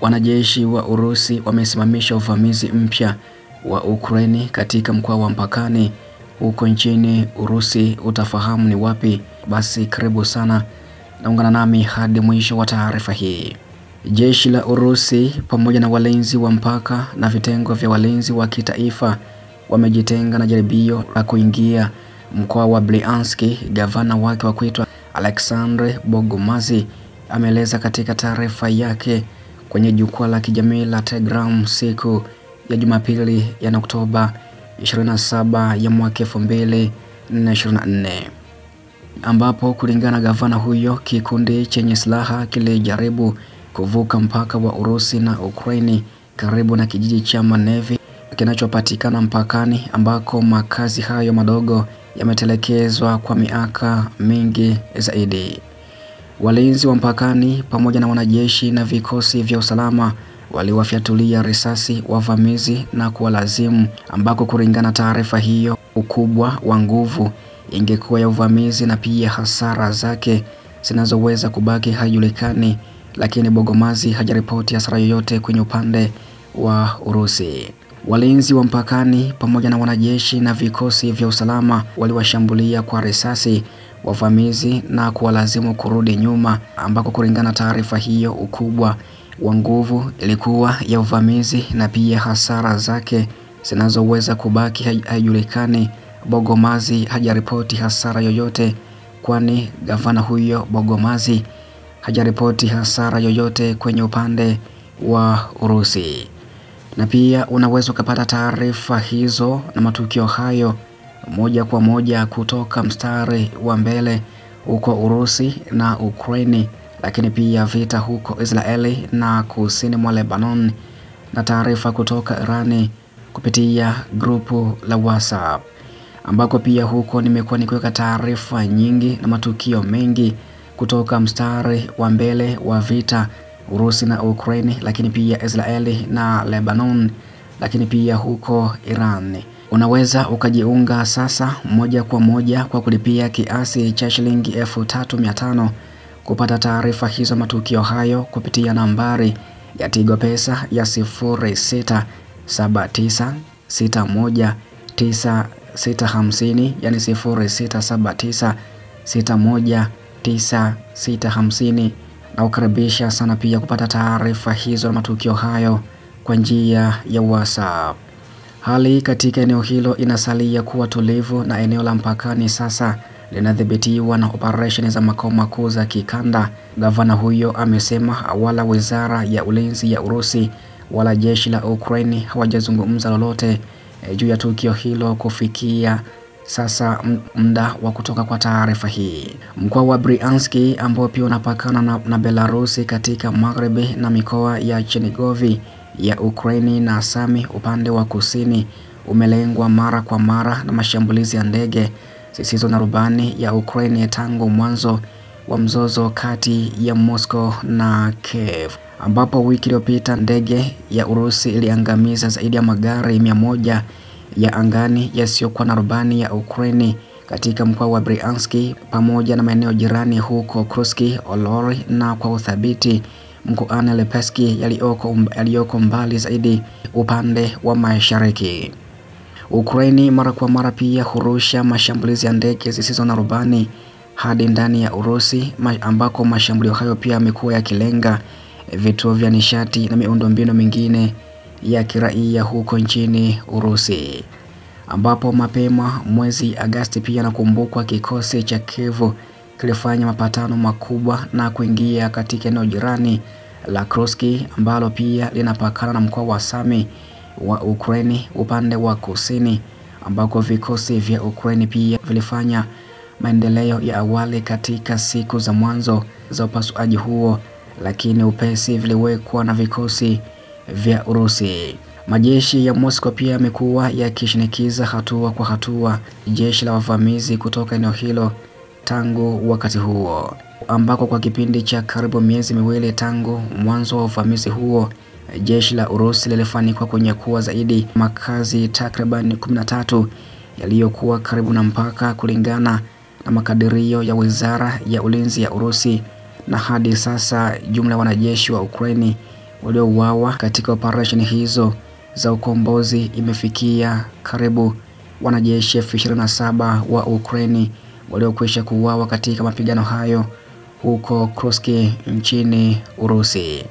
Wanajeshi wa Urusi wamesimamisha uvamizi mpya wa Ukraini katika mkoa wa mpakani huko nchini Urusi. Utafahamu ni wapi? Basi karibu sana, naungana nami hadi mwisho wa taarifa hii. Jeshi la Urusi pamoja na walinzi wa mpaka na vitengo vya walinzi wa kitaifa wamejitenga na jaribio la kuingia mkoa wa Bryansk. Gavana wake wa kuitwa Alexandre Bogomazi ameeleza katika taarifa yake kwenye jukwaa la kijamii la Telegram siku ya Jumapili ya Oktoba 27 ya mwaka 2024, ambapo kulingana na gavana huyo, kikundi chenye silaha kilijaribu kuvuka mpaka wa Urusi na Ukraini karibu na kijiji cha Manevi kinachopatikana mpakani, ambako makazi hayo madogo yametelekezwa kwa miaka mingi zaidi. Walinzi wa mpakani pamoja na wanajeshi na vikosi vya usalama waliwafyatulia risasi wavamizi na kuwalazimu, ambako kulingana taarifa hiyo, ukubwa wa nguvu ingekuwa ya uvamizi na pia hasara zake zinazoweza kubaki haijulikani, lakini Bogomazi hajaripoti hasara yoyote kwenye upande wa Urusi. Walinzi wa mpakani pamoja na wanajeshi na vikosi vya usalama waliwashambulia kwa risasi wavamizi na kuwalazimu kurudi nyuma, ambako kulingana taarifa hiyo, ukubwa wa nguvu ilikuwa ya uvamizi na pia hasara zake zinazoweza kubaki haijulikani. Bogomazi hajaripoti hasara yoyote, kwani gavana huyo Bogomazi hajaripoti hasara yoyote kwenye upande wa Urusi. Na pia unaweza kupata taarifa hizo na matukio hayo moja kwa moja kutoka mstari wa mbele huko Urusi na Ukraini, lakini pia vita huko Israeli na kusini mwa Lebanon, na taarifa kutoka Irani kupitia grupu la WhatsApp, ambako pia huko nimekuwa nikiweka taarifa nyingi na matukio mengi kutoka mstari wa mbele wa vita Urusi na Ukraini, lakini pia Israeli na Lebanon, lakini pia huko Iran. Unaweza ukajiunga sasa moja kwa moja kwa kulipia kiasi cha shilingi 3500 kupata taarifa hizo matukio hayo kupitia nambari ya Tigo Pesa ya 0679619650, yani 0679619650, na ukaribisha sana pia kupata taarifa hizo na matukio hayo kwa njia ya WhatsApp. Hali katika eneo hilo inasalia kuwa tulivu na eneo la mpakani sasa linadhibitiwa na operesheni za makao makuu za kikanda. Gavana huyo amesema wala wizara ya ulinzi ya Urusi wala jeshi la Ukraini hawajazungumza lolote juu ya tukio hilo kufikia sasa muda wa kutoka kwa taarifa hii. Mkoa wa Bryansk ambao pia unapakana na Belarusi katika magharibi na mikoa ya Chernigovi ya Ukraini na Sami upande wa kusini umelengwa mara kwa mara na mashambulizi ya ndege zisizo na rubani ya Ukraini tangu mwanzo wa mzozo kati ya Moscow na Kiev, ambapo wiki iliyopita ndege ya Urusi iliangamiza zaidi ya magari 100 ya angani yasiyokuwa na rubani ya Ukraini katika mkoa wa Bryansk pamoja na maeneo jirani huko Kursk, Olori na kwa uthabiti mkoani Lipetsk yaliyoko mbali zaidi upande wa mashariki. Ukraini mara kwa mara pia hurusha mashambulizi ya ndege zisizo na rubani hadi ndani ya Urusi, ambako mashambulio hayo pia yamekuwa yakilenga vituo vya nishati na miundombinu mingine ya kiraia huko nchini Urusi, ambapo mapema mwezi Agosti pia nakumbukwa kikosi cha Kiev kilifanya mapatano makubwa na kuingia katika eneo jirani la Kursk ambalo pia linapakana na mkoa wa Sami wa Ukraini upande wa kusini, ambako vikosi vya Ukraini pia vilifanya maendeleo ya awali katika siku za mwanzo za upasuaji huo, lakini upesi viliwekwa na vikosi vya Urusi. Majeshi ya Moscow pia yamekuwa yakishinikiza hatua kwa hatua jeshi la wavamizi kutoka eneo hilo tangu wakati huo, ambako kwa kipindi cha karibu miezi miwili tangu mwanzo wa uvamizi huo, jeshi la Urusi lilifanikiwa kunyakua zaidi makazi takriban 13 yaliyokuwa karibu na mpaka kulingana na makadirio ya Wizara ya Ulinzi ya Urusi, na hadi sasa jumla ya wanajeshi wa Ukraini waliouawa katika operesheni hizo za ukombozi imefikia karibu wanajeshi 27 wa Ukraine waliokwisha kuuawa katika mapigano hayo huko Kursk nchini Urusi.